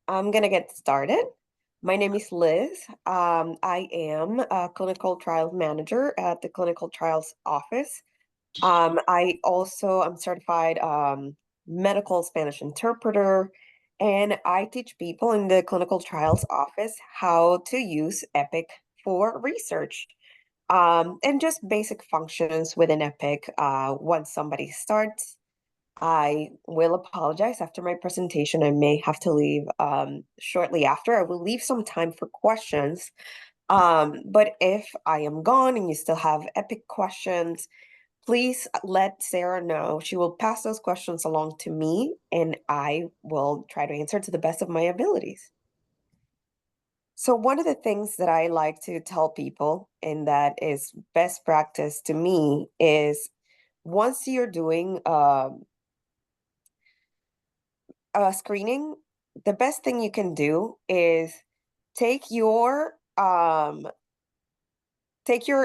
I'm gonna get started. My name is Liz. I am a clinical trials manager at the clinical trials office. I also am certified medical Spanish interpreter, and I teach people in the clinical trials office how to use Epic for research. And just basic functions within Epic. Once somebody starts, I will apologize after my presentation. I may have to leave shortly after. I will leave some time for questions. But if I am gone and you still have Epic questions, please let Sarah know. She will pass those questions along to me, and I will try to answer to the best of my abilities. So one of the things that I like to tell people, and that is best practice to me, is once you're doing a screening, the best thing you can do is take your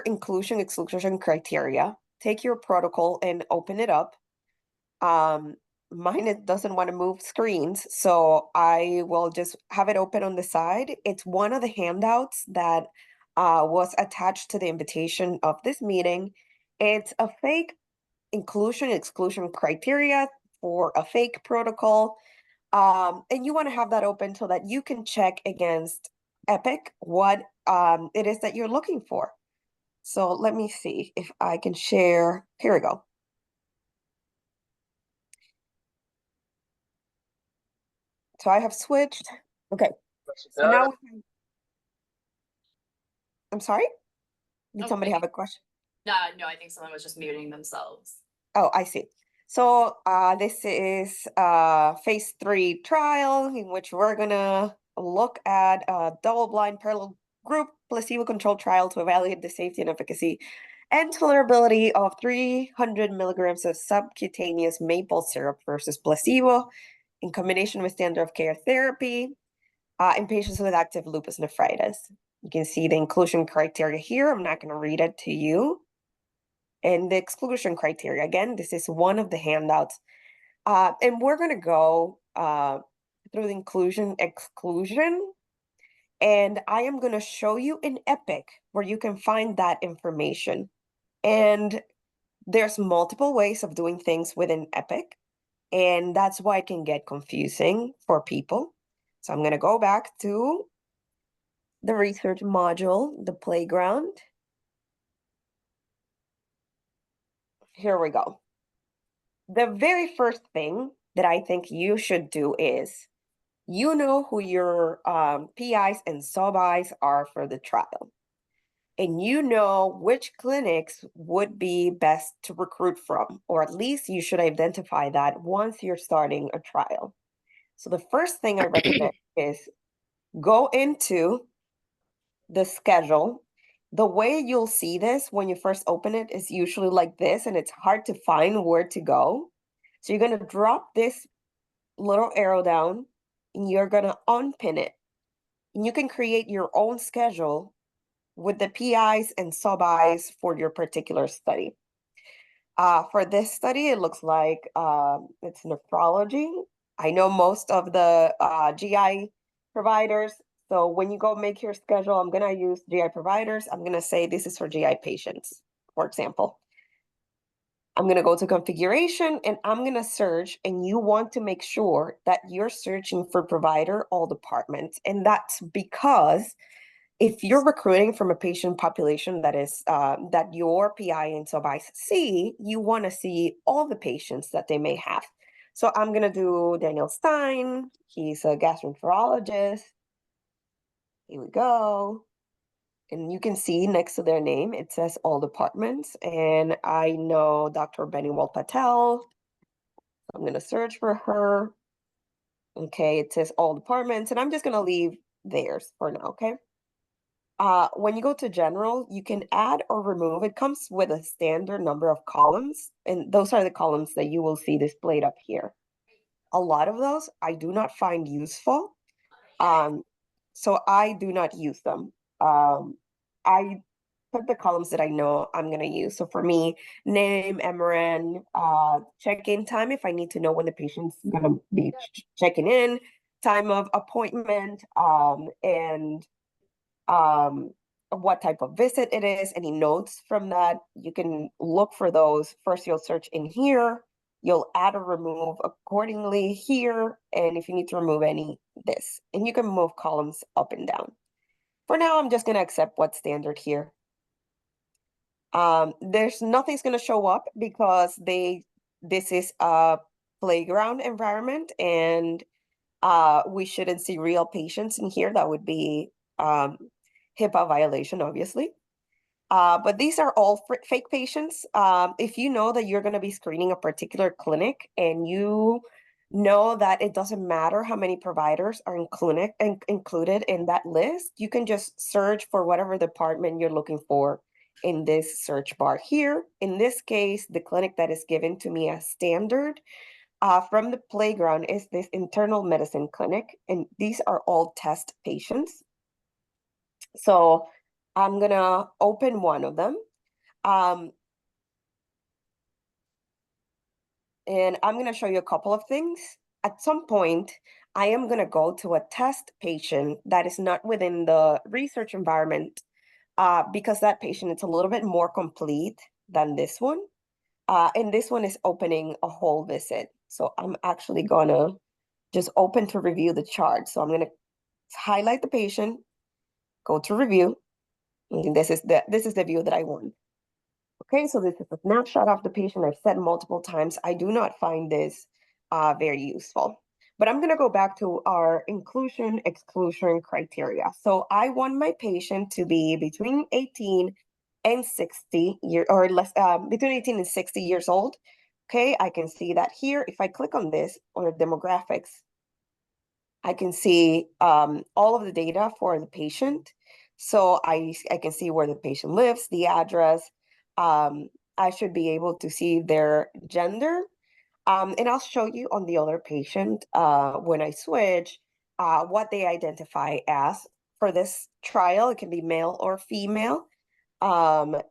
inclusion exclusion criteria, take your protocol and open it up. Mine it doesn't want to move screens, so I will just have it open on the side. It's one of the handouts that was attached to the invitation of this meeting. It's a fake inclusion exclusion criteria for a fake protocol. And you want to have that open so that you can check against Epic what it is that you're looking for. So let me see if I can share. Here we go. So I have switched. Okay. So now I'm sorry. Did somebody have a question? No, I think someone was just muting themselves. Oh, I see. So this is phase 3 trial in which we're gonna look at a double-blind parallel group placebo-controlled trial to evaluate the safety and efficacy and tolerability of 300 milligrams of subcutaneous maple syrup versus placebo in combination with standard of care therapy in patients with active lupus nephritis. You can see the inclusion criteria here. I'm not going to read it to you. And the exclusion criteria, again, this is one of the handouts. And we're going to go through the inclusion, exclusion, and I am going to show you in Epic where you can find that information. And there's multiple ways of doing things within Epic, and that's why it can get confusing for people. So I'm going to go back to the research module, the playground. Here we go. The very first thing that I think you should do is you know who your PIs and sub-Is are for the trial. And you know which clinics would be best to recruit from, or at least you should identify that once you're starting a trial. So the first thing I recommend is go into the schedule. The way you'll see this when you first open it is usually like this, and it's hard to find where to go. So you're going to drop this little arrow down, and you're going to unpin it. And you can create your own schedule with the PIs and sub-Is for your particular study. For this study, it looks like it's nephrology. I know most of the GI providers. So when you go make your schedule, I'm going to use GI providers. I'm going to say this is for GI patients, for example. I'm going to go to configuration and I'm going to search, and you want to make sure that you're searching for provider all departments. And that's because if you're recruiting from a patient population that is that your PI and sub-Is see, you want to see all the patients that they may have. So I'm going to do Daniel Stein. He's a gastroenterologist. Here we go. And you can see next to their name, it says all departments. And I know Dr. Beniwal Patel. I'm going to search for her. Okay, it says all departments. And I'm just going to leave theirs for now, okay? When you go to general, you can add or remove. It comes with a standard number of columns, and those are the columns that you will see displayed up here. A lot of those I do not find useful, so I do not use them. I put the columns that I know I'm going to use. So for me, name, MRN, check-in time if I need to know when the patient's going to be checking in, time of appointment, and what type of visit it is, any notes from that. You can look for those. First, you'll search in here. You'll add or remove accordingly here. And if you need to remove any, this. And you can move columns up and down. For now, I'm just going to accept what's standard here. There's nothing's going to show up because this is a playground environment, and we shouldn't see real patients in here. That would be HIPAA violation, obviously. But these are all fake patients. If you know that you're going to be screening a particular clinic and you know that it doesn't matter how many providers are included in that list, you can just search for whatever department you're looking for in this search bar here. In this case, the clinic that is given to me as standard from the playground is this internal medicine clinic, and these are all test patients. So I'm gonna open one of them. And I'm gonna show you a couple of things. At some point, I am gonna go to a test patient that is not within the research environment because that patient is a little bit more complete than this one. And this one is opening a whole visit. So I'm actually gonna just open to review the chart. So I'm gonna highlight the patient, go to review. And this is the view that I want. Okay, so this is a snapshot of the patient. I've said multiple times, I do not find this very useful. But I'm gonna go back to our inclusion exclusion criteria. So I want my patient to be between 18 and 60 years or less, between 18 and 60 years old. Okay, I can see that here. If I click on this or demographics, I can see all of the data for the patient. So I can see where the patient lives, the address. I should be able to see their gender. And I'll show you on the other patient when I switch what they identify as. For this trial, it can be male or female. They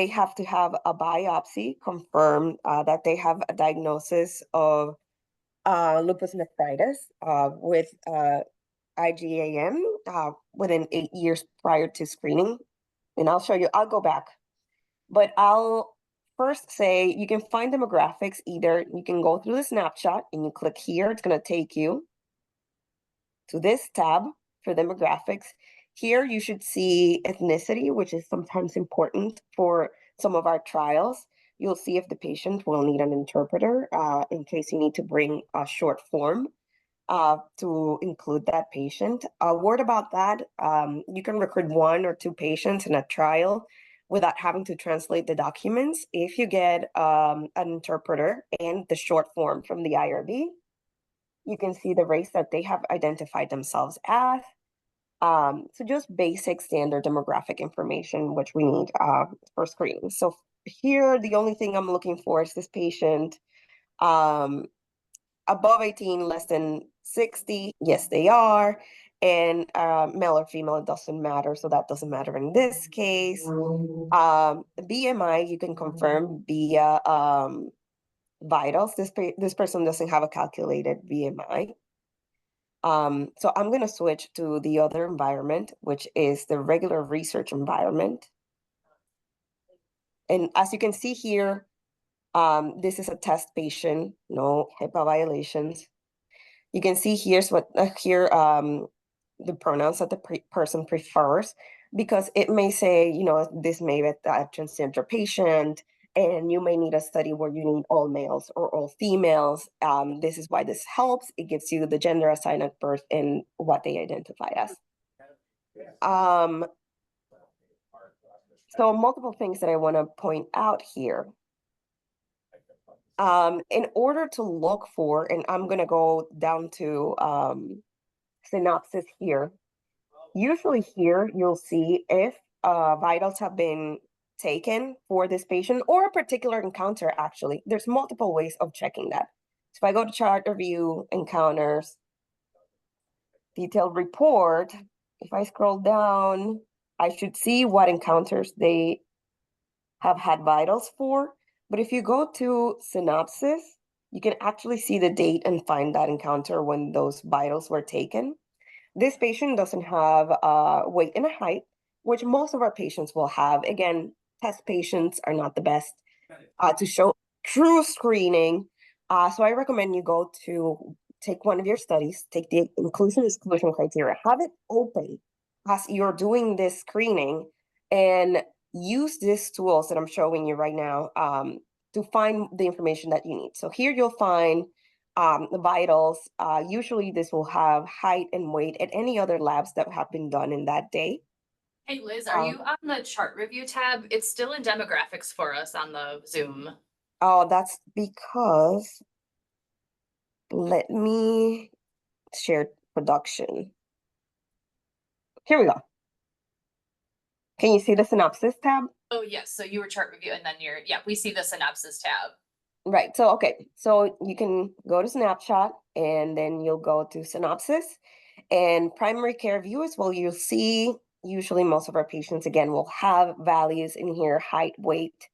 have to have a biopsy confirm that they have a diagnosis of lupus nephritis with IgAN within 8 years prior to screening. And I'll show you, I'll go back. But I'll first say you can find demographics either. You can go through the snapshot and you click here. It's going to take you to this tab for demographics. Here you should see ethnicity, which is sometimes important for some of our trials. You'll see if the patient will need an interpreter in case you need to bring a short form to include that patient. A word about that, you can recruit 1 or 2 patients in a trial without having to translate the documents if you get an interpreter and the short form from the IRB. You can see the race that they have identified themselves as. So just basic standard demographic information, which we need for screening. So here, the only thing I'm looking for is this patient above 18, less than 60. Yes, they are. And male or female, it doesn't matter. So that doesn't matter in this case. BMI, you can confirm via vitals. This person doesn't have a calculated BMI. So I'm going to switch to the other environment, which is the regular research environment. And as you can see here, this is a test patient, no HIPAA violations. You can see here's what the pronouns that the person prefers, because it may say, this may be a transgender patient, and you may need a study where you need all males or all females. This is why this helps. It gives you the gender assigned at birth and what they identify as. So multiple things that I want to point out here. In order to look for, and I'm going to go down to synopsis here. Usually here, you'll see if vitals have been taken for this patient or a particular encounter, actually. There's multiple ways of checking that. So if I go to chart review, encounters, detailed report, if I scroll down, I should see what encounters they have had vitals for. But if you go to synopsis, You can actually see the date and find that encounter when those vitals were taken. This patient doesn't have weight and a height, which most of our patients will have. Again, test patients are not the best to show true screening. So I recommend you go to take one of your studies, take the inclusion exclusion criteria, have it open as you're doing this screening, and use these tools that I'm showing you right now to find the information that you need. So here you'll find the vitals. Usually this will have height and weight and any other labs that have been done in that day. Hey Liz, are you on the chart review tab? It's still in demographics for us on the Zoom. Oh, that's because let me share production. Here we go. Can you see the synopsis tab? Oh yes, so you were chart review and then yeah, we see the synopsis tab. Right. So, okay. So you can go to snapshot and then you'll go to synopsis and primary care view as well. You'll see usually most of our patients, again, will have values in here, height, weight.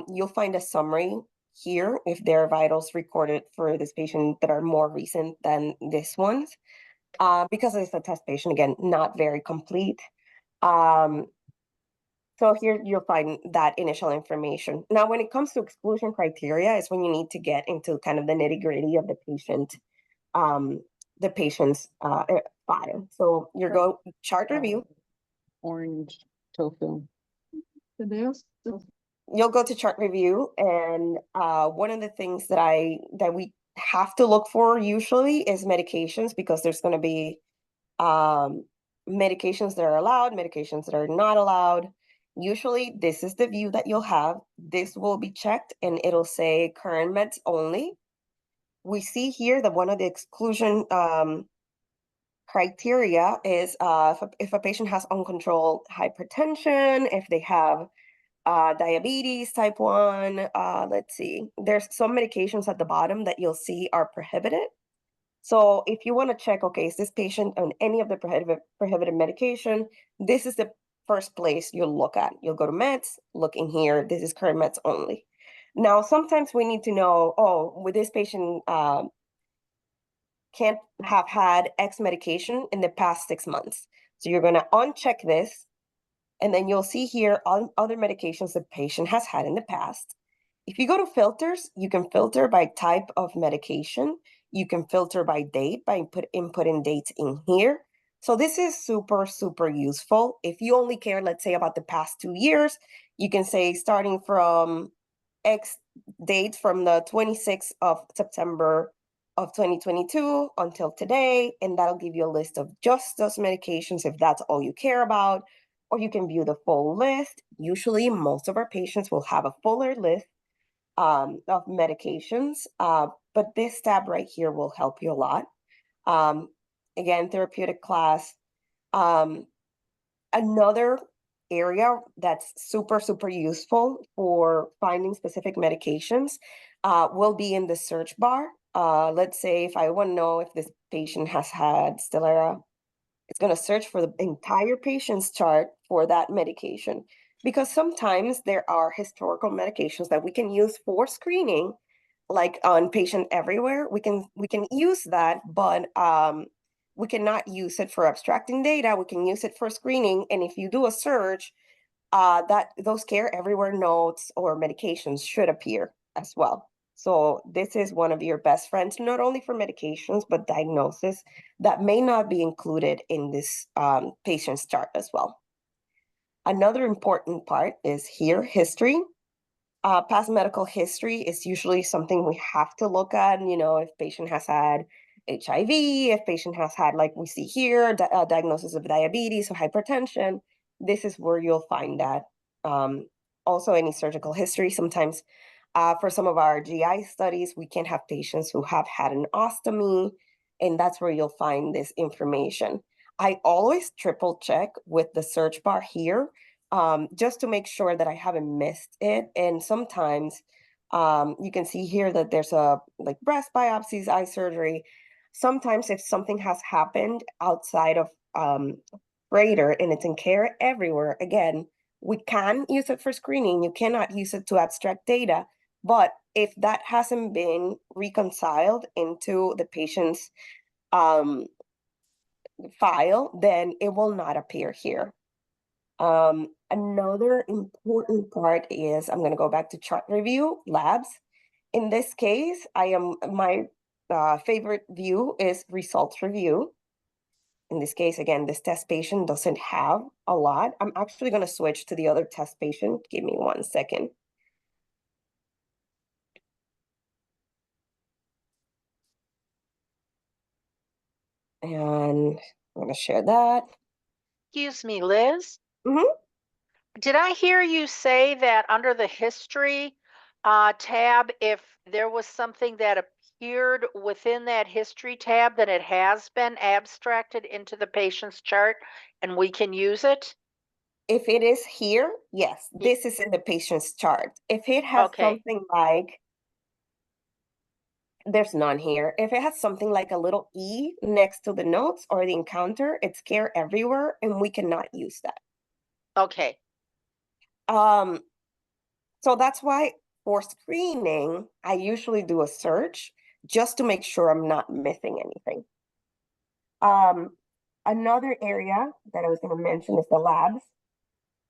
You'll find a summary here if there are vitals recorded for this patient that are more recent than this ones. Because it's a test patient, again, not very complete. Um, so here you'll find that initial information. Now, when it comes to exclusion criteria, is when you need to get into kind of the nitty-gritty of um, the patient's file. So you go chart review. Orange tofu. You'll go to chart review, and one of the things that we have to look for usually is medications, because there's going to be um, medications that are allowed, medications that are not allowed. Usually, this is the view that you'll have. This will be checked and it'll say current meds only. We see here that one of the exclusion criteria is if a patient has uncontrolled hypertension, if they have diabetes type 1, let's see, there's some medications at the bottom that you'll see are prohibited. So if you want to check, okay, is this patient on any of the prohibited medication? This is the first place you'll look at. You'll go to meds, look in here. This is current meds only. Now, sometimes we need to know, oh, with this patient can't have had X medication in the past 6 months. So you're going to uncheck this, and then you'll see here all other medications the patient has had in the past. If you go to filters, you can filter by type of medication. You can filter by date by inputting dates in here. So this is super, super useful. If you only care, let's say, about the past 2 years, you can say starting from X date from the 26th of September of 2022 until today, and that'll give you a list of just those medications if that's all you care about, or you can view the full list. Usually, most of our patients will have a fuller list of medications, but this tab right here will help you a lot. Again, therapeutic class. Another area that's super, super useful for finding specific medications will be in the search bar. Let's say if I want to know if this patient has had Stelara, it's going to search for the entire patient's chart for that medication, because sometimes there are historical medications that we can use for screening, like on Patient Everywhere. We can use that, but we cannot use it for abstracting data. We can use it for screening, and if you do a search, that those Care Everywhere notes or medications should appear as well. So this is one of your best friends, not only for medications, but diagnosis that may not be included in this patient's chart as well. Another important part is here, history. Past medical history is usually something we have to look at. If patient has had HIV, if patient has had, like we see here, diagnosis of diabetes or hypertension, this is where you'll find that. Also, any surgical history. Sometimes for some of our GI studies, we can have patients who have had an ostomy, and that's where you'll find this information. I always triple check with the search bar here, just to make sure that I haven't missed it. And sometimes you can see here that there's like breast biopsies, eye surgery. Sometimes if something has happened outside of greater and it's in Care Everywhere, again, we can use it for screening. You cannot use it to abstract data, but if that hasn't been reconciled into the patient's file, then it will not appear here. Another important part is, I'm going to go back to chart review, labs. In this case, my favorite view is results review. In this case, again, this test patient doesn't have a lot. I'm actually going to switch to the other test patient. Give me 1 second. And I'm going to share that. Excuse me, Liz. Mhm. Did I hear you say that under the history tab, if there was something that appeared within that history tab, then it has been abstracted into the patient's chart and we can use it? If it is here, yes, this is in the patient's chart. If it has Okay. something like, there's none here. If it has something like a little E next to the notes or the encounter, it's care everywhere, and we cannot use that. Okay. So that's why for screening, I usually do a search just to make sure I'm not missing anything. Another area that I was going to mention is the labs,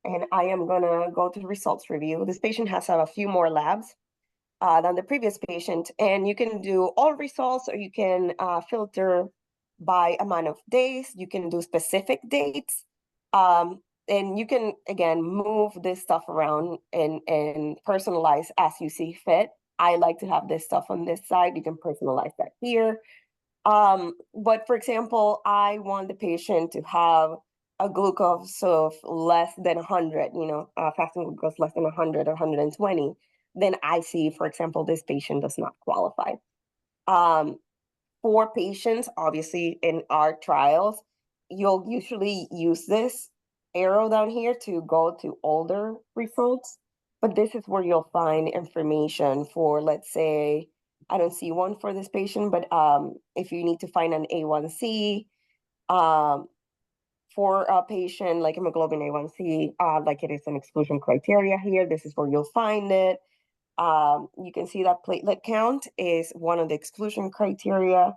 and I am going to go to the results review. This patient has a few more labs than the previous patient, and you can do all results, or you can filter by amount of days. You can do specific dates, and you can again move this stuff around and personalize as you see fit. I like to have this stuff on this side. You can personalize that here. But for example, I want the patient to have a glucose of less than 100, fasting glucose less than 100 or 120. Then I see, for example, this patient does not qualify. For patients, obviously, in our trials, you'll usually use this arrow down here to go to older results. But this is where you'll find information for, let's say, I don't see one for this patient, but if you need to find an A1C for a patient like hemoglobin A1C, like it is an exclusion criteria here, this is where you'll find it. You can see that platelet count is one of the exclusion criteria,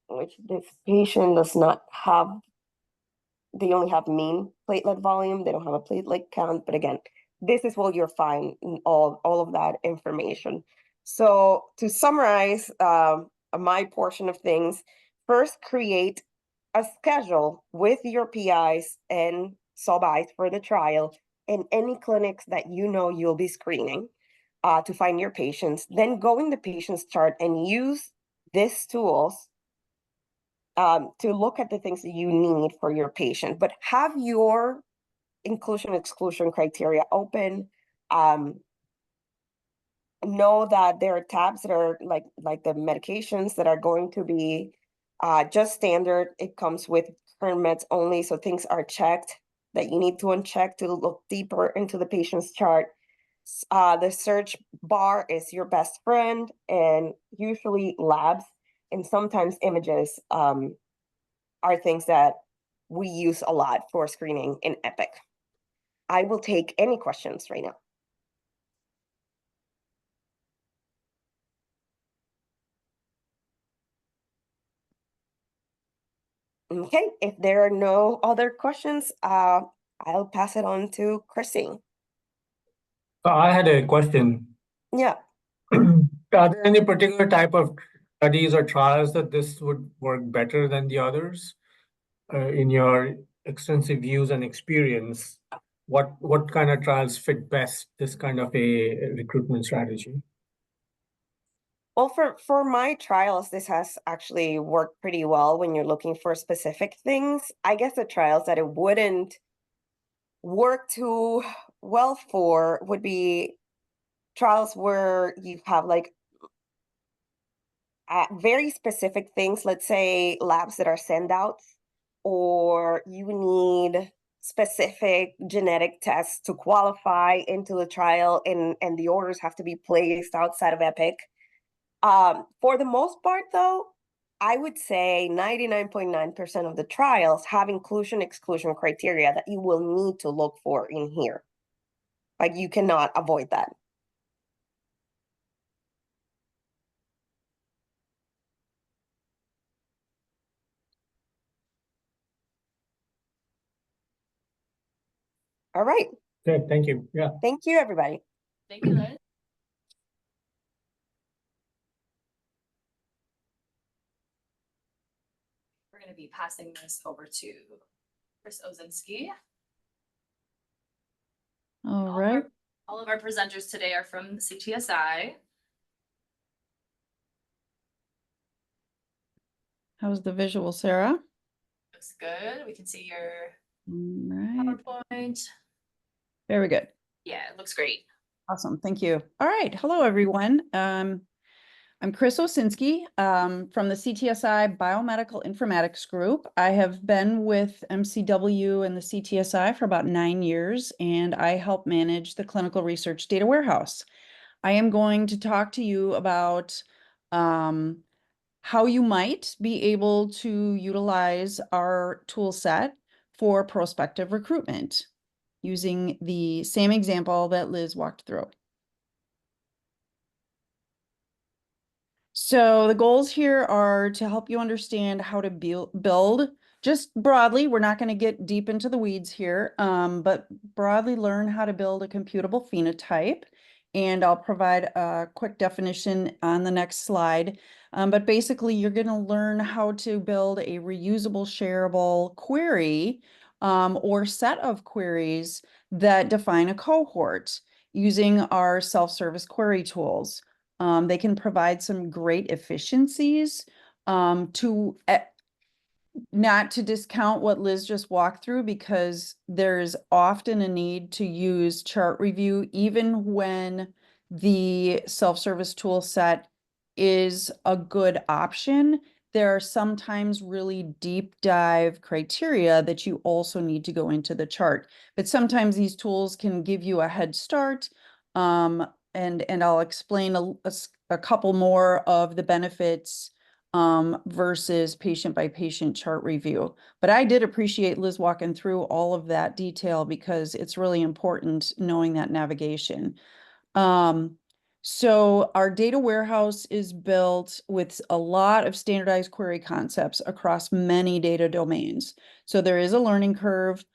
which this patient does not have. They only have mean platelet volume. They don't have a platelet count. But again, this is what you'll find in all of that information. So to summarize my portion of things, first create a schedule with your PIs and sub-Is for the trial in any clinics that you know you'll be screening to find your patients. Then go in the patient's chart and use these tools to look at the things that you need for your patient, but have your inclusion exclusion criteria open. Know that there are tabs that are like the medications that are going to be just standard. It comes with current meds only, so things are checked that you need to uncheck to look deeper into the patient's chart. The search bar is your best friend, and usually labs and sometimes images are things that we use a lot for screening in Epic. I will take any questions right now. Okay, if there are no other questions, I'll pass it on to Christine. I had a question. Yeah. Are there any particular type of studies or trials that this would work better than the others? In your extensive views and experience, what kind of trials fit best this kind of a recruitment strategy? Well, for my trials, this has actually worked pretty well when you're looking for specific things. I guess the trials that it wouldn't work too well for would be trials where you have like very specific things, let's say labs that are send outs, or you need specific genetic tests to qualify into the trial, and the orders have to be placed outside of Epic. For the most part, though, I would say 99.9% of the trials have inclusion exclusion criteria that you will need to look for in here. Like you cannot avoid that. All right. Good, thank you. Yeah. Thank you, everybody. Thank you, Liz. We're going to be passing this over to Chris Ozinski. All All of right. all of our presenters today are from the CTSI. How's the visual, Sarah? Looks good. We can see your All right. PowerPoint. Very good. Yeah, it looks great. Awesome. Thank you. All right. Hello, everyone. I'm Chris Osinski from the CTSI Biomedical Informatics Group. I have been with MCW and the CTSI for about 9 years, and I help manage the clinical research data warehouse. I am going to talk to you about how you might be able to utilize our tool set for prospective recruitment using the same example that Liz walked through. So the goals here are to help you understand how to build, just broadly, we're not going to get deep into the weeds here, but broadly learn how to build a computable phenotype. And I'll provide a quick definition on the next slide. But basically, you're going to learn how to build a reusable, shareable query or set of queries that define a cohort using our self-service query tools. They can provide some great efficiencies to not to discount what Liz just walked through, because there's often a need to use chart review even when the self-service tool set is a good option. There are sometimes really deep dive criteria that you also need to go into the chart, but sometimes these tools can give you a head start. And I'll explain a couple more of the benefits versus patient by patient chart review. But I did appreciate Liz walking through all of that detail because it's really important knowing that navigation. So our data warehouse is built with a lot of standardized query concepts across many data domains. So there is a learning curve,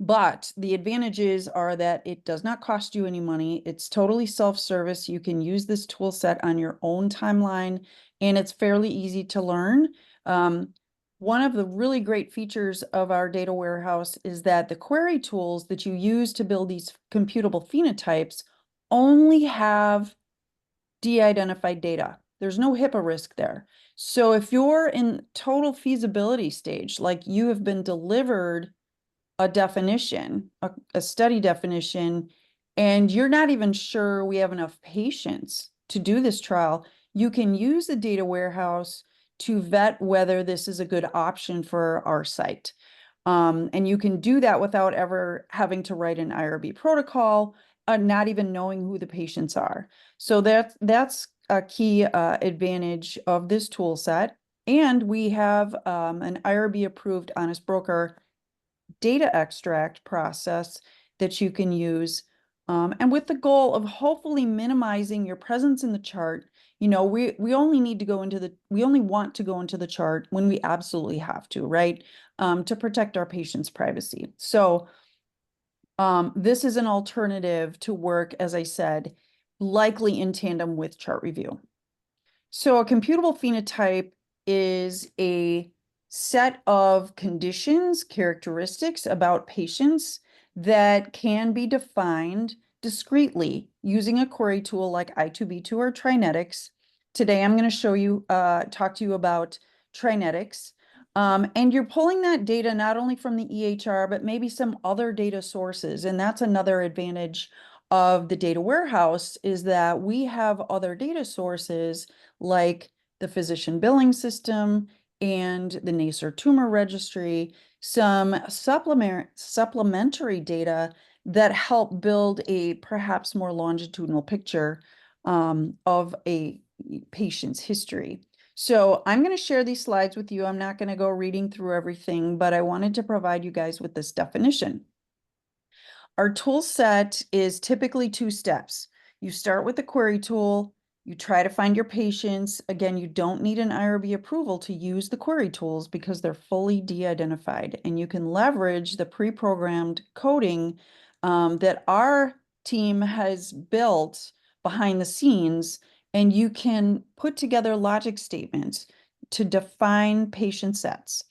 but the advantages are that it does not cost you any money. It's totally self-service. You can use this tool set on your own timeline, and it's fairly easy to learn. One of the really great features of our data warehouse is that the query tools that you use to build these computable phenotypes only have de-identified data. There's no HIPAA risk there. So if you're in total feasibility stage, like you have been delivered a definition, a study definition, and you're not even sure we have enough patients to do this trial, you can use the data warehouse to vet whether this is a good option for our site. And you can do that without ever having to write an IRB protocol, not even knowing who the patients are. So that's a key advantage of this tool set. And we have an IRB approved honest broker data extract process that you can use. And with the goal of hopefully minimizing your presence in the chart. You know, we only need to go into we only want to go into the chart when we absolutely have to, right? To protect our patients' privacy. So this is an alternative to work, as I said, likely in tandem with chart review. So a computable phenotype is a set of conditions, characteristics about patients that can be defined discretely using a query tool like I2B2 or Trinetics. Today, I'm going to show you, talk to you about Trinetics. And you're pulling that data not only from the EHR, but maybe some other data sources. And that's another advantage of the data warehouse, is that we have other data sources like the physician billing system and the NACER tumor registry, some supplementary data that help build a perhaps more longitudinal picture of a patient's history. So I'm going to share these slides with you. I'm not going to go reading through everything, but I wanted to provide you guys with this definition. Our tool set is typically 2 steps. You start with the query tool, You try to find your patients. Again, you don't need an IRB approval to use the query tools because they're fully de-identified, and you can leverage the pre-programmed coding that our team has built behind the scenes, and you can put together logic statements to define patient sets.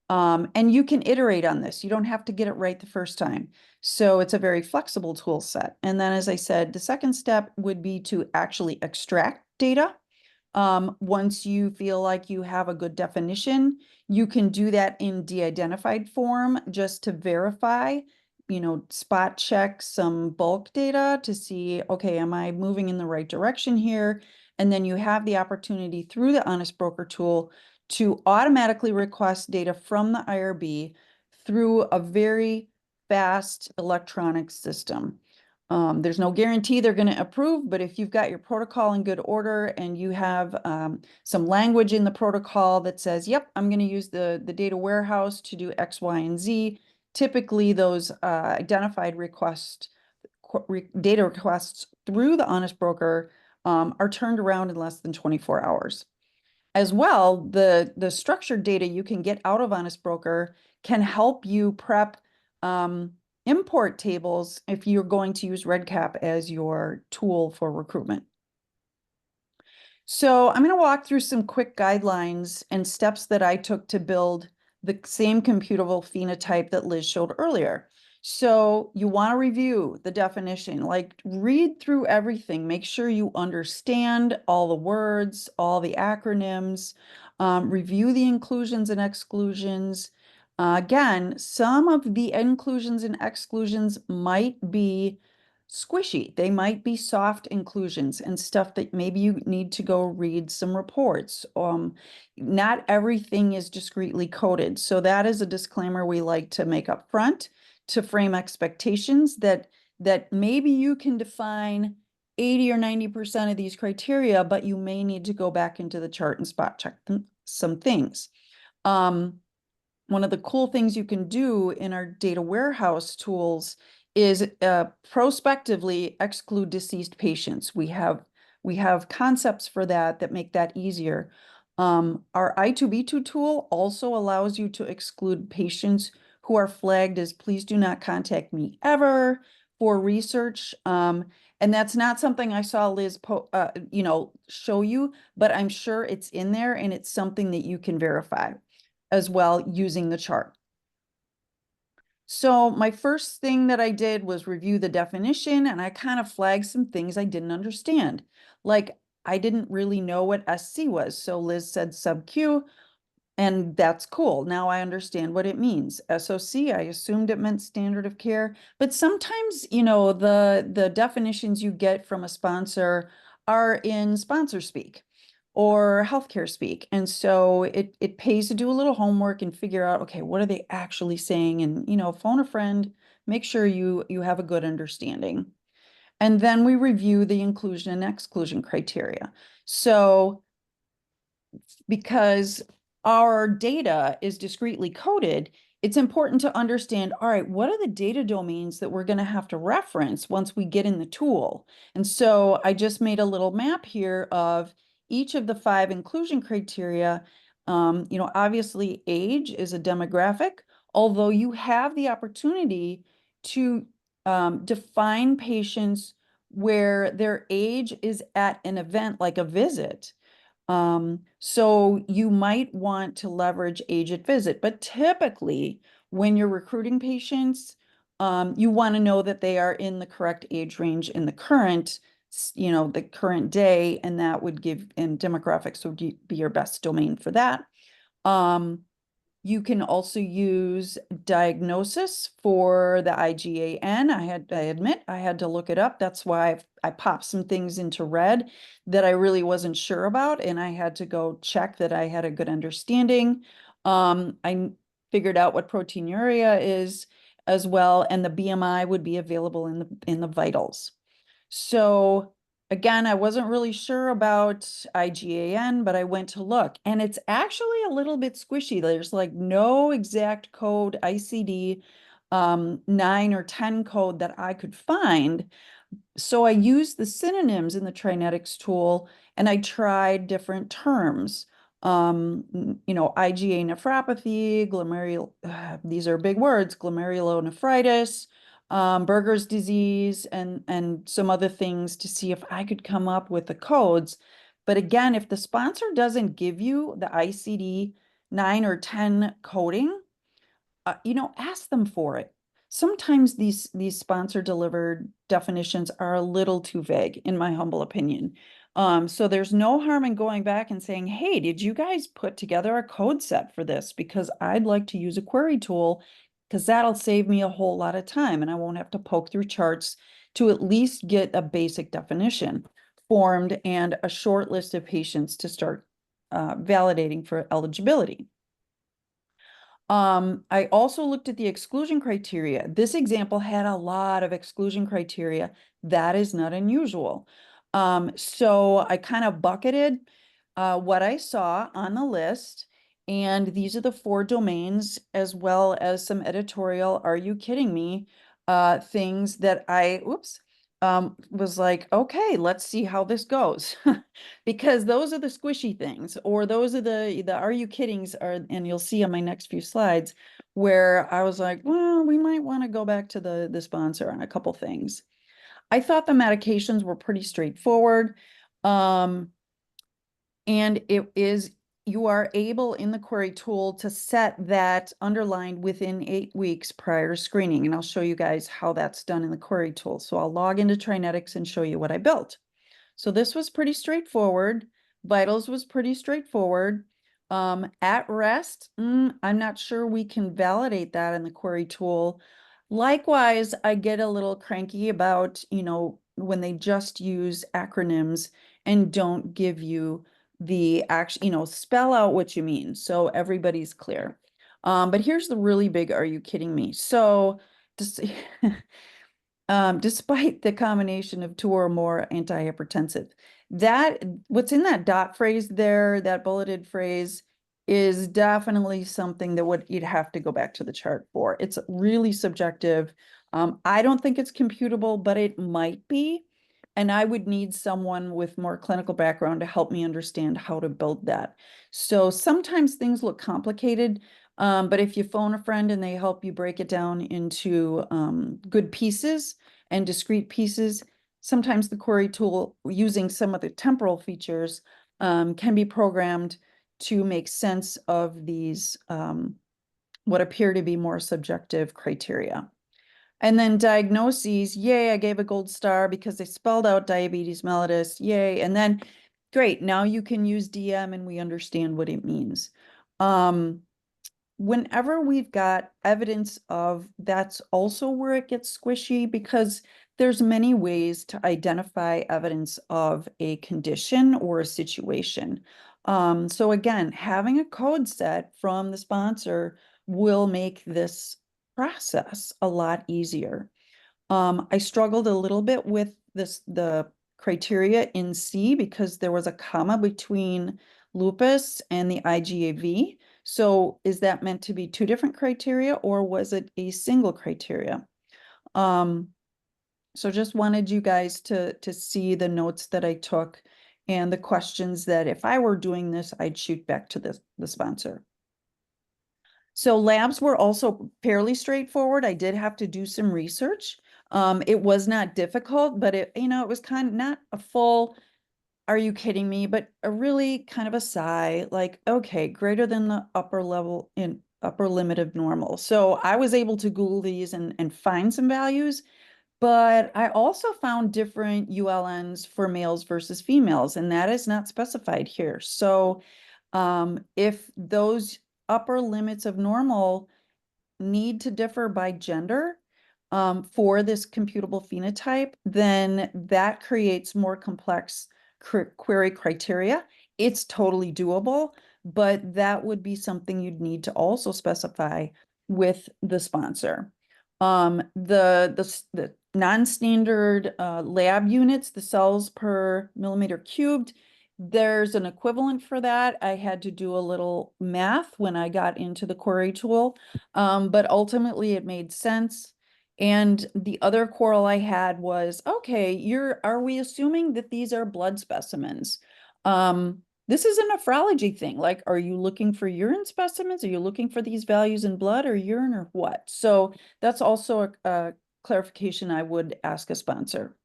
And you can iterate on this. You don't have to get it right the first time. So it's a very flexible tool set. And then, as I said, the second step would be to actually extract data. Once you feel like you have a good definition, you can do that in de-identified form just to verify, spot check some bulk data to see, okay, am I moving in the right direction here? And then you have the opportunity through the Honest Broker tool to automatically request data from the IRB through a very fast electronic system. There's no guarantee they're going to approve, but if you've got your protocol in good order and you have some language in the protocol that says, yep, I'm going to use the data warehouse to do X, Y, and Z, typically those identified data requests through the Honest Broker are turned around in less than 24 hours. As well, the structured data you can get out of Honest Broker can help you prep import tables if you're going to use REDCap as your tool for recruitment. So I'm going to walk through some quick guidelines and steps that I took to build the same computable phenotype that Liz showed earlier. So you want to review the definition, like read through everything, make sure you understand all the words, all the acronyms, review the inclusions and exclusions. Again, some of the inclusions and exclusions might be squishy. They might be soft inclusions and stuff that maybe you need to go read some reports. Not everything is discreetly coded. So that is a disclaimer we like to make up front to frame expectations that maybe you can define 80 or 90% of these criteria, but you may need to go back into the chart and spot check some things. One of the cool things you can do in our data warehouse tools is prospectively exclude deceased patients. We have concepts for that make that easier. Our I2B2 tool also allows you to exclude patients who are flagged as please do not contact me ever for research. And that's not something I saw Liz show you, but I'm sure it's in there and it's something that you can verify as well using the chart. So my first thing that I did was review the definition, and I kind of flagged some things I didn't understand. Like I didn't really know what SC was. So Liz said sub Q, and that's cool. Now I understand what it means. SOC, I assumed it meant standard of care, but sometimes, the definitions you get from a sponsor are in sponsor speak or healthcare speak. And so it pays to do a little homework and figure out, okay, what are they actually saying? And, phone a friend, make sure you have a good understanding. And then we review the inclusion and exclusion criteria. So because our data is discretely coded, it's important to understand, all right, what are the data domains that we're going to have to reference once we get in the tool? And so I just made a little map here of each of the 5 inclusion criteria. Obviously age is a demographic, although you have the opportunity to define patients where their age is at an event like a visit. So you might want to leverage age at visit, but typically when you're recruiting patients, you want to know that they are in the correct age range in the current day, and that would and demographics would be your best domain for that. You can also use diagnosis for the IGAN. I admit I had to look it up. That's why I popped some things into red that I really wasn't sure about, and I had to go check that I had a good understanding. I figured out what proteinuria is as well, and the BMI would be available in the vitals. So again, I wasn't really sure about IGAN, but I went to look, and it's actually a little bit squishy. There's like no exact code, ICD 9 or 10 code that I could find. So I used the synonyms in the Trinetics tool And I tried different terms. IgA nephropathy, these are big words, glomerulonephritis, Berger's disease, and some other things to see if I could come up with the codes. But again, if the sponsor doesn't give you the ICD-9 or 10 coding, ask them for it. Sometimes these sponsor delivered definitions are a little too vague, in my humble opinion. So there's no harm in going back and saying, hey, did you guys put together a code set for this? Because I'd like to use a query tool, because that'll save me a whole lot of time and I won't have to poke through charts to at least get a basic definition formed and a short list of patients to start validating for eligibility. I also looked at the exclusion criteria. This example had a lot of exclusion criteria. That is not unusual. So I kind of bucketed what I saw on the list, and these are the 4 domains, as well as some editorial, are you kidding me? Things that I, was like, okay, let's see how this goes. Because those are the squishy things, or those are the are you kiddings and you'll see on my next few slides where I was like, well, we might want to go back to the sponsor on a couple things. I thought the medications were pretty straightforward. And you are able in the query tool to set that underlined within 8 weeks prior to screening. And I'll show you guys how that's done in the query tool. So I'll log into Trinetics and show you what I built. So this was pretty straightforward. Vitals was pretty straightforward. At rest, I'm not sure we can validate that in the query tool. Likewise, I get a little cranky about, when they just use acronyms and don't give you the actual, spell out what you mean, so everybody's clear. But here's the really big, are you kidding me? So just despite the combination of 2 or more antihypertensive, what's in that dot phrase there, that bulleted phrase, is definitely something that you'd have to go back to the chart for. It's really subjective. I don't think it's computable, but it might be. And I would need someone with more clinical background to help me understand how to build that. So sometimes things look complicated, but if you phone a friend and they help you break it down into good pieces and discrete pieces, sometimes the query tool, using some of the temporal features, can be programmed to make sense of these what appear to be more subjective criteria. And then diagnoses, yay, I gave a gold star because they spelled out diabetes mellitus, yay. And then, great, now you can use DM and we understand what it means. Whenever we've got evidence of, that's also where it gets squishy, because there's many ways to identify evidence of a condition or a situation. So again, having a code set from the sponsor will make this process a lot easier. I struggled a little bit with the criteria in C, because there was a comma between lupus and the IgAV. So is that meant to be 2 different criteria, or was it a single criteria? So just wanted you guys to see the notes that I took and the questions that if I were doing this, I'd shoot back to the sponsor. So labs were also fairly straightforward. I did have to do some research. It was not difficult, but it was kind of not a full, are you kidding me? But a really kind of a sigh, like, okay, greater than the upper limit of normal. So I was able to Google these and find some values, but I also found different ULNs for males versus females, and that is not specified here. So if those upper limits of normal need to differ by gender for this computable phenotype, then that creates more complex query criteria. It's totally doable, but that would be something you'd need to also specify with the sponsor. The non-standard lab units, the cells per millimeter cubed, there's an equivalent for that. I had to do a little math when I got into the query tool, but ultimately it made sense. And the other quarrel I had was, okay, are we assuming that these are blood specimens? This is a nephrology thing. Like, are you looking for urine specimens? Are you looking for these values in blood or urine or what? So that's also a clarification I would ask a sponsor.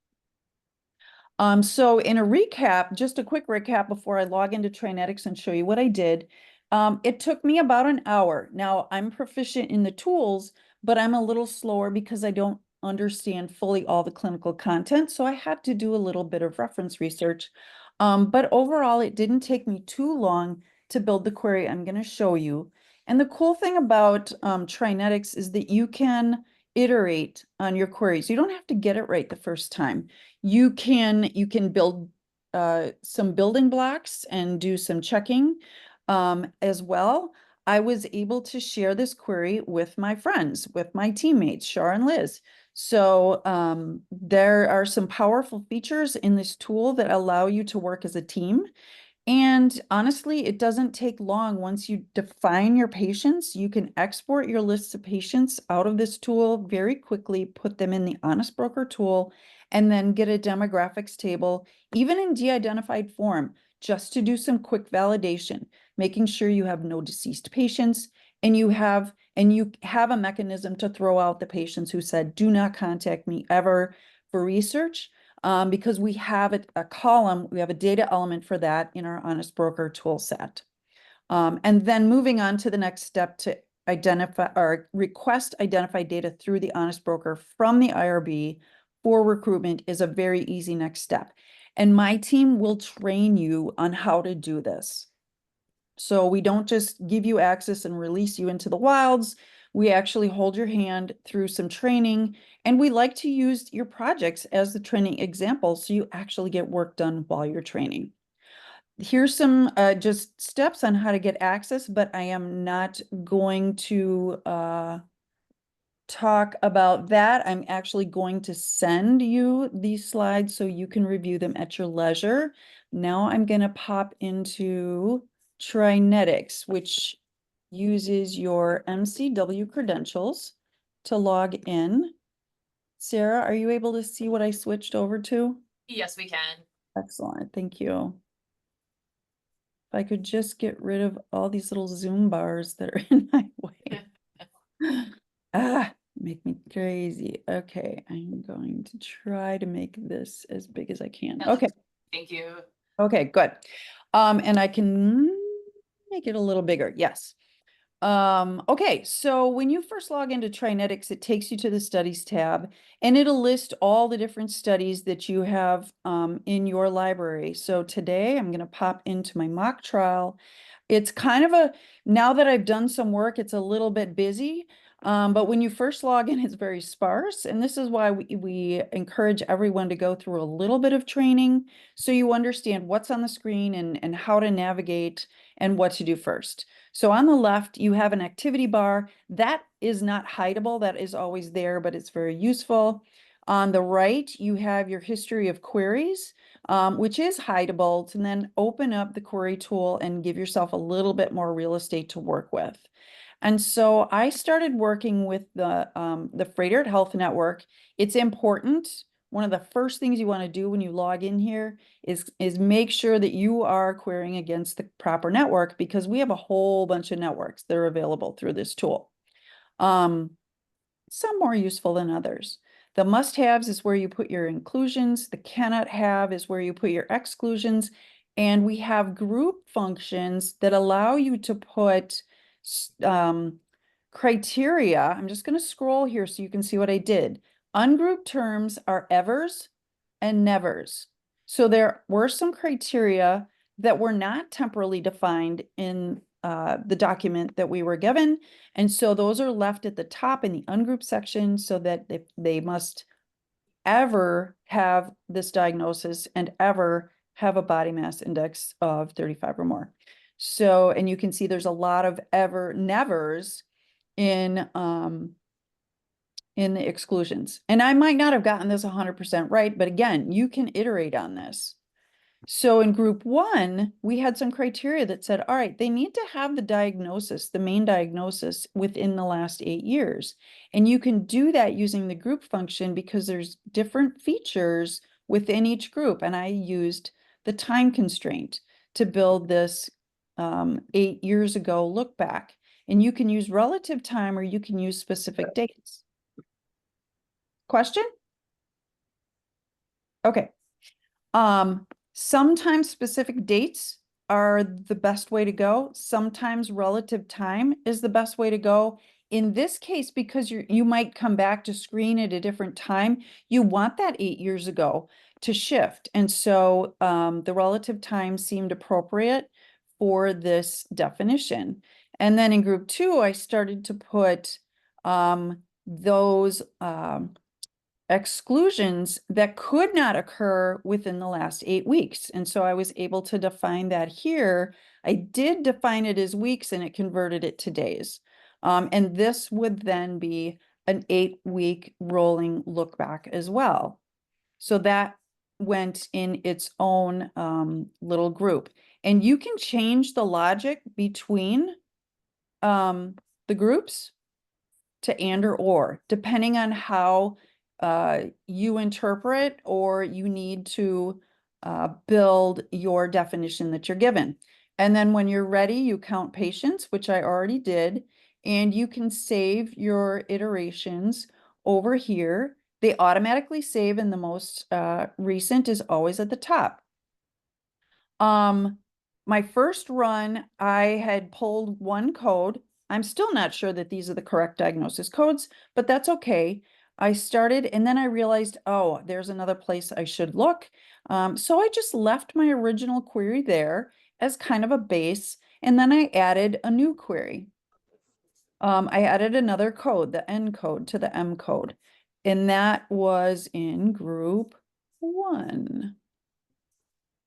So in a recap, just a quick recap before I log into Trinetics and show you what I did. It took me about an hour. Now I'm proficient in the tools, but I'm a little slower because I don't understand fully all the clinical content. So I had to do a little bit of reference research. But overall, it didn't take me too long to build the query I'm going to show you. And the cool thing about Trinetics is that you can iterate on your queries. You don't have to get it right the first time. You can build some building blocks and do some checking as well. I was able to share this query with my friends, with my teammates, Shar and Liz. So there are some powerful features in this tool that allow you to work as a team. And honestly, it doesn't take long. Once you define your patients, you can export your lists of patients out of this tool very quickly, put them in the Honest Broker tool, and then get a demographics table, even in de-identified form, just to do some quick validation, making sure you have no deceased patients, and you have a mechanism to throw out the patients who said, do not contact me ever for research. Because we have a column, we have a data element for that in our Honest Broker tool set. And then moving on to the next step to identify or request identified data through the Honest Broker from the IRB for recruitment is a very easy next step. And my team will train you on how to do this. So we don't just give you access and release you into the wilds. We actually hold your hand through some training, and we like to use your projects as the training example so you actually get work done while you're training. Here's some just steps on how to get access, but I am not going to talk about that. I'm actually going to send you these slides so you can review them at your leisure. Now I'm going to pop into Trinetics, which uses your MCW credentials to log in. Sarah, are you able to see what I switched over to? Yes, we can. Excellent, thank you. If I could just get rid of all these little Zoom bars that are in my way. Make me crazy. Okay, I'm going to try to make this as big as I can. Okay. Thank you. Okay, good. And I can make it a little bigger. Yes. Okay, so when you first log into Trinetics, it takes you to the studies tab and it'll list all the different studies that you have in your library. So today I'm going to pop into my mock trial. It's kind of now that I've done some work, it's a little bit busy. But when you first log in, it's very sparse. And this is why we encourage everyone to go through a little bit of training so you understand what's on the screen and how to navigate and what to do first. So on the left, you have an activity bar. That is not hideable. That is always there, but it's very useful. On the right, you have your history of queries, which is hideable, to then open up the query tool and give yourself a little bit more real estate to work with. And so I started working with the Freighter Health Network. It's important. One of the first things you want to do when you log in here is make sure that you are querying against the proper network, because we have a whole bunch of networks that are available through this tool. Some more useful than others. The must-haves is where you put your inclusions. The cannot have is where you put your exclusions. And we have group functions that allow you to put criteria. I'm just going to scroll here so you can see what I did. Ungrouped terms are evers and nevers. So there were some criteria that were not temporally defined in the document that we were given. And so those are left at the top in the ungrouped section so that they must ever have this diagnosis and ever have a body mass index of 35 or more. So, and you can see there's a lot of nevers in the exclusions. And I might not have gotten this 100% right, but again, you can iterate on this. So in group 1, we had some criteria that said, all right, they need to have the diagnosis, the main diagnosis, within the last 8 years. And you can do that using the group function because there's different features within each group. And I used the time constraint. to build this 8 years ago look back. And you can use relative time or you can use specific dates. Question? Okay. Sometimes specific dates are the best way to go. Sometimes relative time is the best way to go. In this case, because you might come back to screen at a different time, you want that 8 years ago to shift. And so the relative time seemed appropriate for this definition. And then in group 2, I started to put those exclusions that could not occur within the last 8 weeks. And so I was able to define that here. I did define it as weeks and it converted it to days. And this would then be an 8-week rolling look back as well. So that went in its own little group. And you can change the logic between the groups to and or, depending on how you interpret or you need to build your definition that you're given. And then when you're ready, you count patients, which I already did, and you can save your iterations over here. They automatically save, and the most recent is always at the top. My first run, I had pulled one code. I'm still not sure that these are the correct diagnosis codes, but that's okay. I started and then I realized, oh, there's another place I should look. So I just left my original query there as kind of a base, and then I added a new query. I added another code, the N code to the M code, and that was in group 1.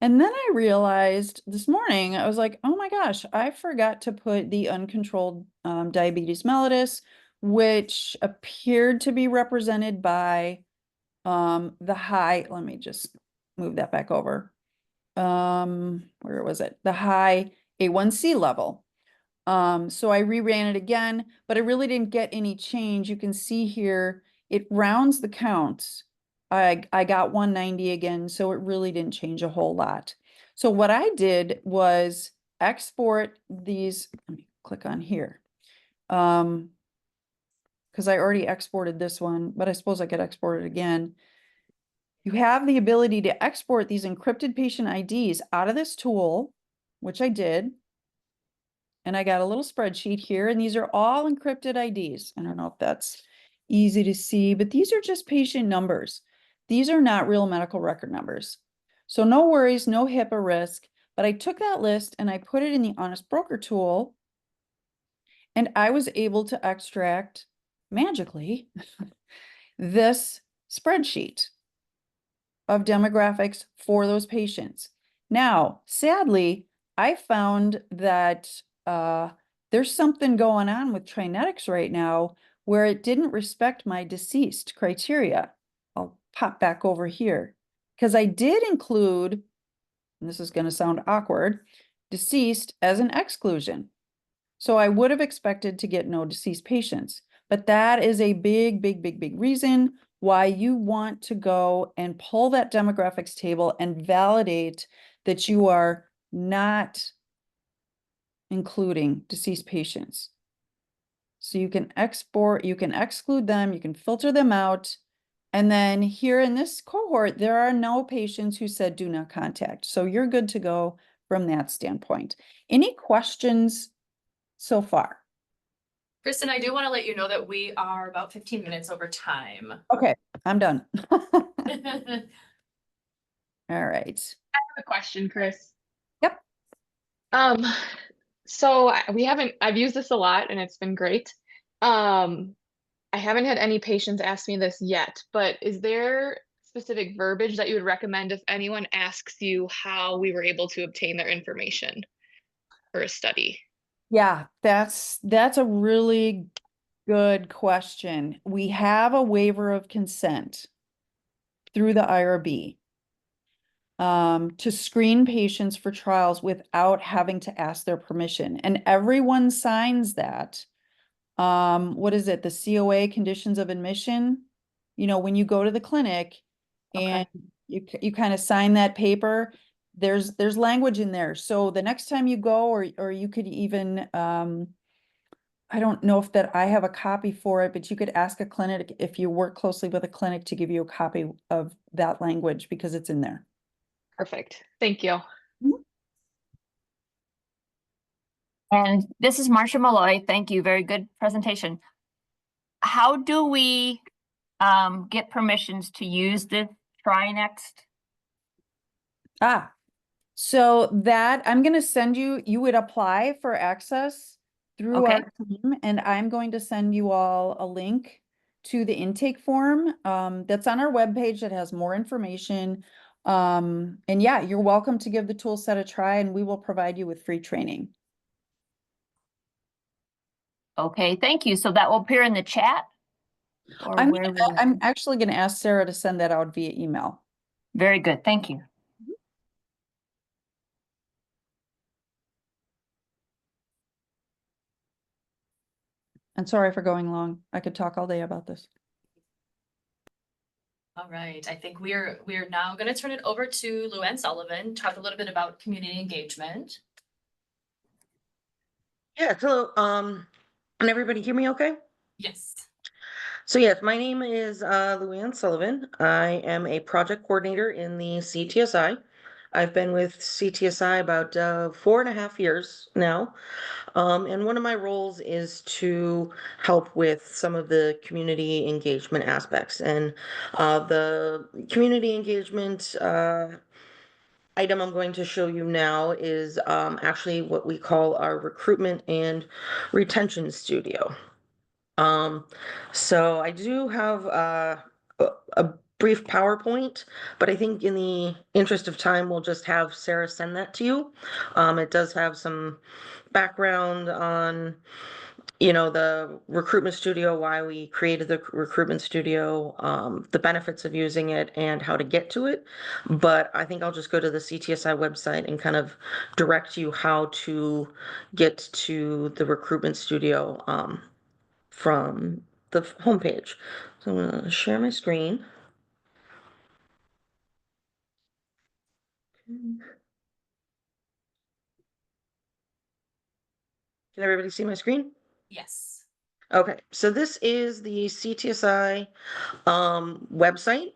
And then I realized this morning, I was like, oh my gosh, I forgot to put the uncontrolled diabetes mellitus, which appeared to be represented by the high, let me just move that back over. Where was it? The high A1C level. So I reran it again, but I really didn't get any change. You can see here, it rounds the counts. I got 190 again, so it really didn't change a whole lot. So what I did was export these, let me click on here. Because I already exported this one, but I suppose I could export it again. You have the ability to export these encrypted patient IDs out of this tool, which I did. And I got a little spreadsheet here, and these are all encrypted IDs. I don't know if that's easy to see, but these are just patient numbers. These are not real medical record numbers. So no worries, no HIPAA risk, but I took that list and I put it in the Honest Broker tool, and I was able to extract magically this spreadsheet of demographics for those patients. Now, sadly, I found that there's something going on with Trinetics right now where it didn't respect my deceased criteria. I'll pop back over here because I did include, and this is going to sound awkward, deceased as an exclusion. So I would have expected to get no deceased patients, but that is a big, big, big, big reason why you want to go and pull that demographics table and validate that you are not including deceased patients. So you can export, you can exclude them, you can filter them out. And then here in this cohort, there are no patients who said do not contact. So you're good to go from that standpoint. Any questions so far? Kristen, I do want to let you know that we are about 15 minutes over time. Okay, I'm done. All Yep. right. A question, Chris. Yep. So I've used this a lot and it's been great. I haven't had any patients ask me this yet, but is there specific verbiage that you would recommend if anyone asks you how we were able to obtain their information for a study? Yeah, that's a really good question. We have a waiver of consent through the IRB to screen patients for trials without having to ask their permission. And everyone signs that. What is it? The COA, conditions of admission? You know, when you go to the clinic and you kind of sign that paper, there's language in there. So the next time you go, or you could even, I don't know if that I have a copy for it, but you could ask a clinic if you work closely with a clinic to give you a copy of that language because it's in there. Perfect. Thank you. And this is Marcia Malloy. Thank you. Very good presentation. How do we get permissions to use this TriNext? So that I'm going to send you, you would apply for access through Okay. our team, and I'm going to send you all a link to the intake form that's on our webpage that has more information. And yeah, you're welcome to give the tool set a try, and we will provide you with free training. Okay, thank you. So that will appear in the chat? Or I'm where will it- I'm actually going to ask Sarah to send that out via email. Very good. Thank you. And sorry for going long. I could talk all day about this. All right, I think we're now gonna turn it over to Luann Sullivan, talk a little bit about community engagement. Yeah, so can everybody hear me okay? Yes. So yes, my name is Luann Sullivan. I am a project coordinator in the CTSI. I've been with CTSI about 4.5 years now. And one of my roles is to help with some of the community engagement aspects. And the community engagement item I'm going to show you now is actually what we call our recruitment and retention studio. So I do have a brief PowerPoint, but I think in the interest of time, we'll just have Sarah send that to you. It does have some background on, the recruitment studio, why we created the recruitment studio, the benefits of using it, and how to get to it. But I think I'll just go to the CTSI website and kind of direct you how to get to the recruitment studio from the homepage. So I'm going to share my screen. Can everybody see my screen? Yes. Okay, so this is the CTSI website.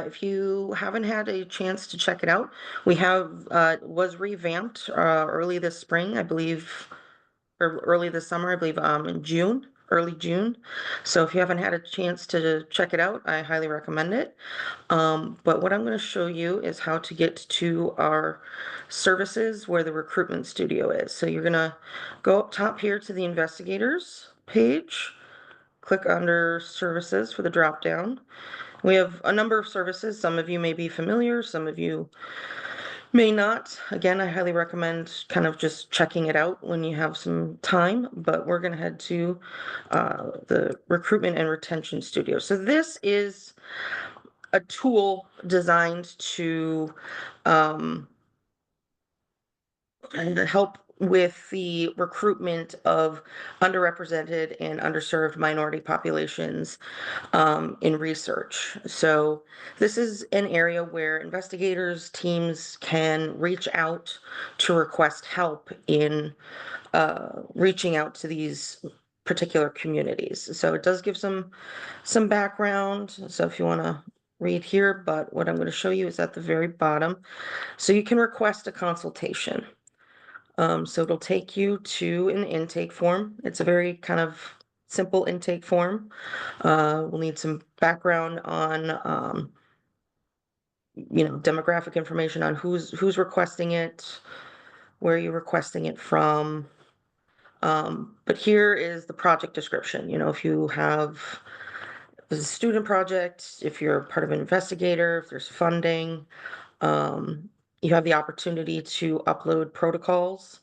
If you haven't had a chance to check it out, we have was revamped early this spring, I believe, or early this summer, I believe, in June, early June. So if you haven't had a chance to check it out, I highly recommend it. But what I'm going to show you is how to get to our services where the recruitment studio is. So you're going to go up top here to the investigators page, click under services for the drop down. We have a number of services. Some of you may be familiar, some of you may not. Again, I highly recommend kind of just checking it out when you have some time, but we're going to head to the recruitment and retention studio. So this is a tool designed to help with the recruitment of underrepresented and underserved minority populations in research. So this is an area where investigators, teams can reach out to request help in reaching out to these particular communities. So it does give some background. So if you want to read here, but what I'm going to show you is at the very bottom. So you can request a consultation. So it'll take you to an intake form. It's a very kind of simple intake form. We'll need some background on, demographic information on who's requesting it, where you're requesting it from. But here is the project description. If you have a student project, if you're part of an investigator, if there's funding, you have the opportunity to upload protocols.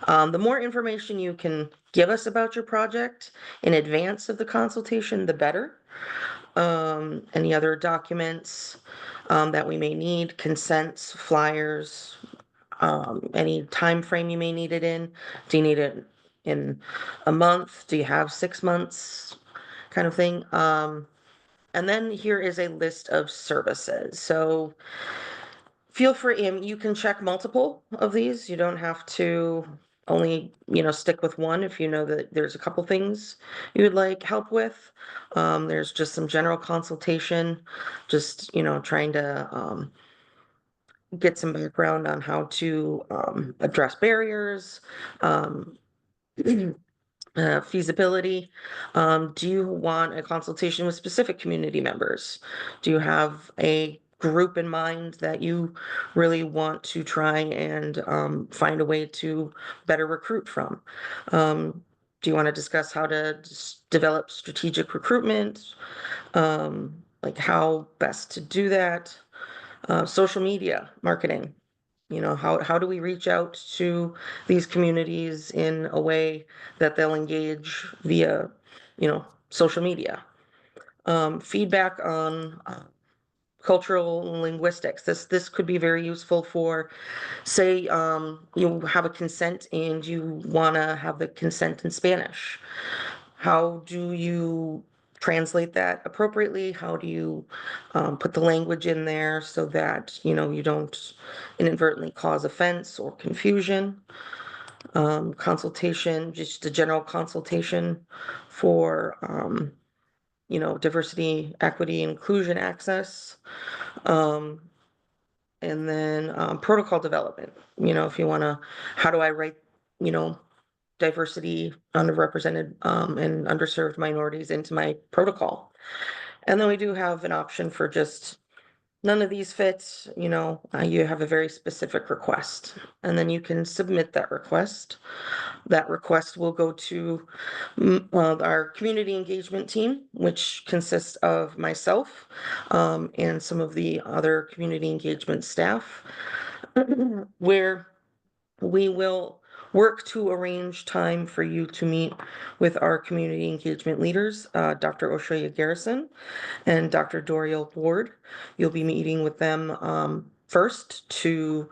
The more information you can give us about your project in advance of the consultation, the better. Any other documents that we may need, consents, flyers, any time frame you may need it in. Do you need it in a month? Do you have 6 months? Kind of thing. And then here is a list of services. So feel free, you can check multiple of these. You don't have to only, stick with one if you know that there's a couple things you would like help with. There's just some general consultation, just, trying to get some background on how to address barriers, feasibility. Do you want a consultation with specific community members? Do you have a group in mind that you really want to try and find a way to better recruit from? Do you want to discuss how to develop strategic recruitment? Like how best to do that? Social media marketing. How do we reach out to these communities in a way that they'll engage via, social media? Feedback on cultural linguistics. This could be very useful for, say, you have a consent and you want to have the consent in Spanish. How do you translate that appropriately? How do you put the language in there so that, you don't inadvertently cause offense or confusion? Consultation, just a general consultation for, diversity, equity, inclusion access. And then protocol development, if you want to, how do I write, diversity, underrepresented, and underserved minorities into my protocol? And then we do have an option for just none of these fits, you have a very specific request, and then you can submit that request. That request will go to our community engagement team, which consists of myself and some of the other community engagement staff, where we will work to arrange time for you to meet with our community engagement leaders, Dr. O'Shea Garrison and Dr. Doriel Ward. You'll be meeting with them first to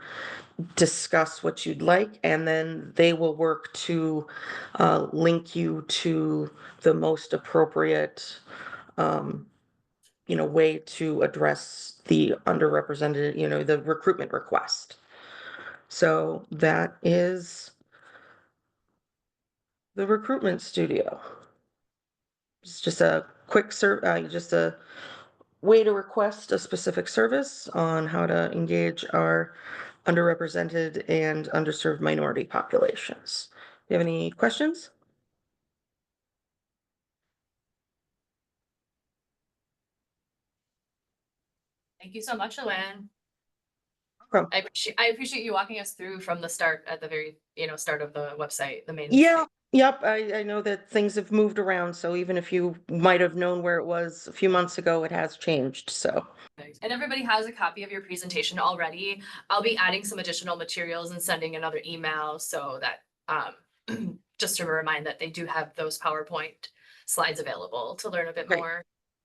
discuss what you'd like, and then they will work to link you to the most appropriate way to address the underrepresented, the recruitment request. So that is the recruitment studio. It's just a quick just a way to request a specific service on how to engage our underrepresented and underserved minority populations. Do you have any questions? Thank you so much, Luann. Welcome. I appreciate you walking us through from the start at the very, start of the website, the main. Yeah. site. Yep, I know that things have moved around, so even if you might have known where it was a few months ago, it has changed, so. And everybody has a copy of your presentation already. I'll be adding some additional materials and sending another email so that, just to remind that they do have those PowerPoint slides available to learn a bit Great. more.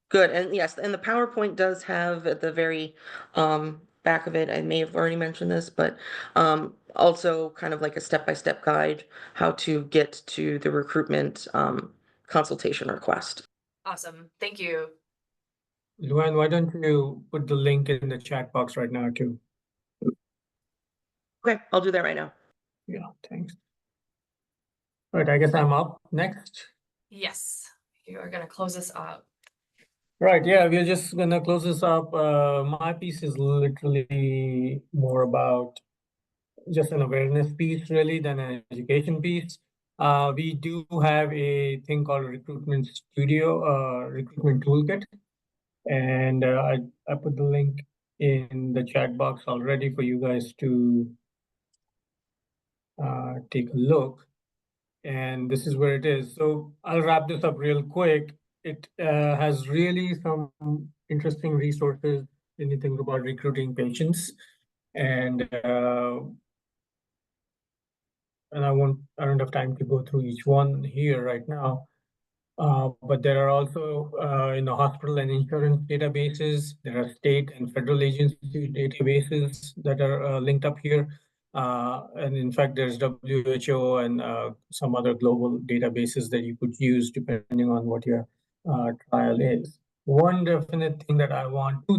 Good, and yes, and the PowerPoint does have at the very back of it, I may have already mentioned this, but also kind of like a step-by-step guide how to get to the recruitment consultation request. Awesome. Thank you. Luann, why don't you put the link in the chat box right now too? Okay, I'll do that right now. Yeah, thanks. All right, I guess I'm up next. Yes, you are going to close this up. Right, yeah, we're just gonna close this up. My piece is literally more about just an awareness piece really than an education piece. We do have a thing called Recruitment Studio, Recruitment Toolkit. And I put the link in the chat box already for you guys to take a look. And this is where it is. So I'll wrap this up real quick. It has really some interesting resources when you think about recruiting patients. And I don't have time to go through each one here right now. But there are also hospital and insurance databases. There are state and federal agency databases that are linked up here. And in fact, there's WHO and some other global databases that you could use depending on what your trial is. Two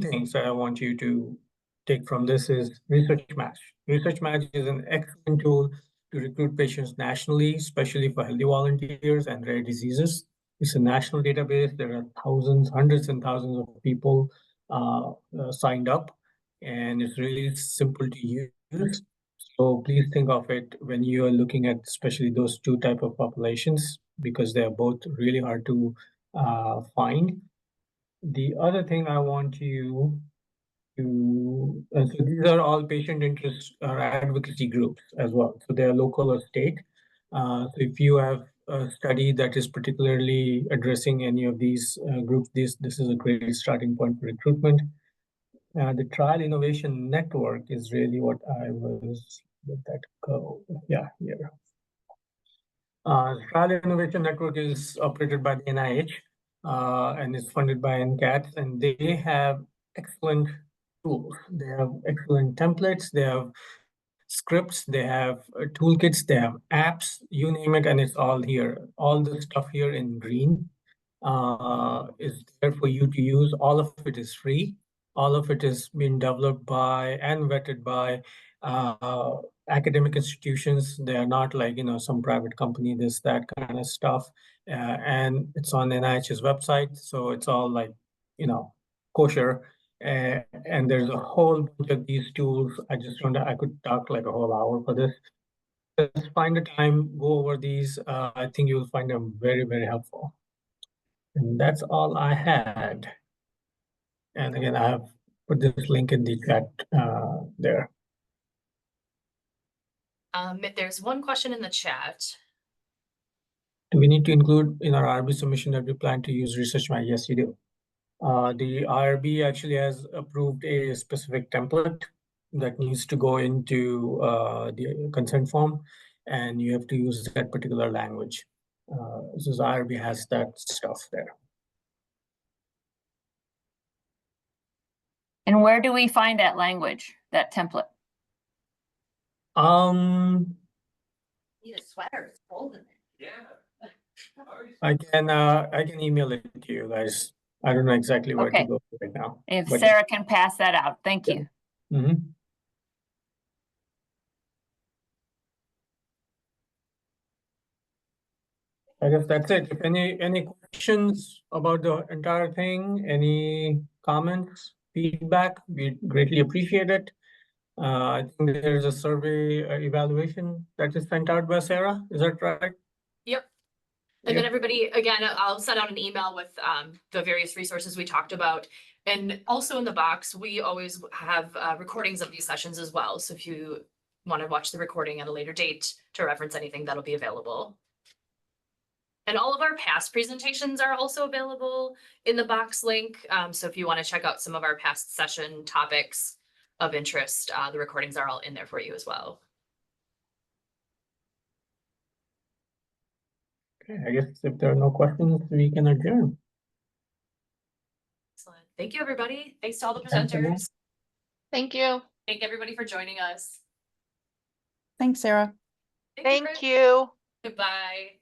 things that I want you to take from this is Research Match. Research Match is an excellent tool to recruit patients nationally, especially for healthy volunteers and rare diseases. It's a national database. There are thousands, hundreds and thousands of people signed up, and it's really simple to use. So please think of it when you are looking at especially those two type of populations, because they are both really hard to find. The other thing I want you to, so these are all patient interest or advocacy groups as well. So they are local or state. So if you have a study that is particularly addressing any of these groups, this is a great starting point for recruitment. The Trial Innovation Network is really what I was, let that go. Yeah, here. Trial Innovation Network is operated by the NIH and is funded by NCATS, and they have excellent tools. They have excellent templates. They have scripts. They have toolkits. They have apps. You name it, and it's all here. All the stuff here in green is there for you to use. All of it is free. All of it is being developed by and vetted by academic institutions. They are not like, some private company, this, that kind of stuff. And it's on NIH's website. So it's all like, kosher. And there's a whole bunch of these tools. I could talk like a whole hour for this. Just find a time, go over these. I think you'll find them very, very helpful. And that's all I had. And again, I have put this link in the chat there. There's one question in the chat. Do we need to include in our IRB submission that we plan to use Research Match? Yes, you do. The IRB actually has approved a specific template that needs to go into the consent form, and you have to use that particular language. So IRB has that stuff there. And where do we find that language, that template? Need a sweater, it's cold in there. I can email it to you guys. I don't know exactly where to Okay. go right now. If but- Sarah can pass that out, thank Yeah. you. Mhm. I guess that's it. If any questions about the entire thing, any comments, feedback, we greatly appreciate it. I think there's a survey evaluation that is sent out by Sarah. Is that right? Yep. And then Yep. everybody, again, I'll send out an email with the various resources we talked about. And also in the box, we always have recordings of these sessions as well. So if you want to watch the recording at a later date to reference anything, that'll be available. And all of our past presentations are also available in the box link. So if you want to check out some of our past session topics of interest, the recordings are all in there for you as well. Okay, I guess if there are no questions, we can adjourn. Excellent. Thank you, everybody. Thanks to all the Thanks, everyone. presenters. Thank you. Thank everybody for joining us. Thanks, Sarah. Thank you. Goodbye.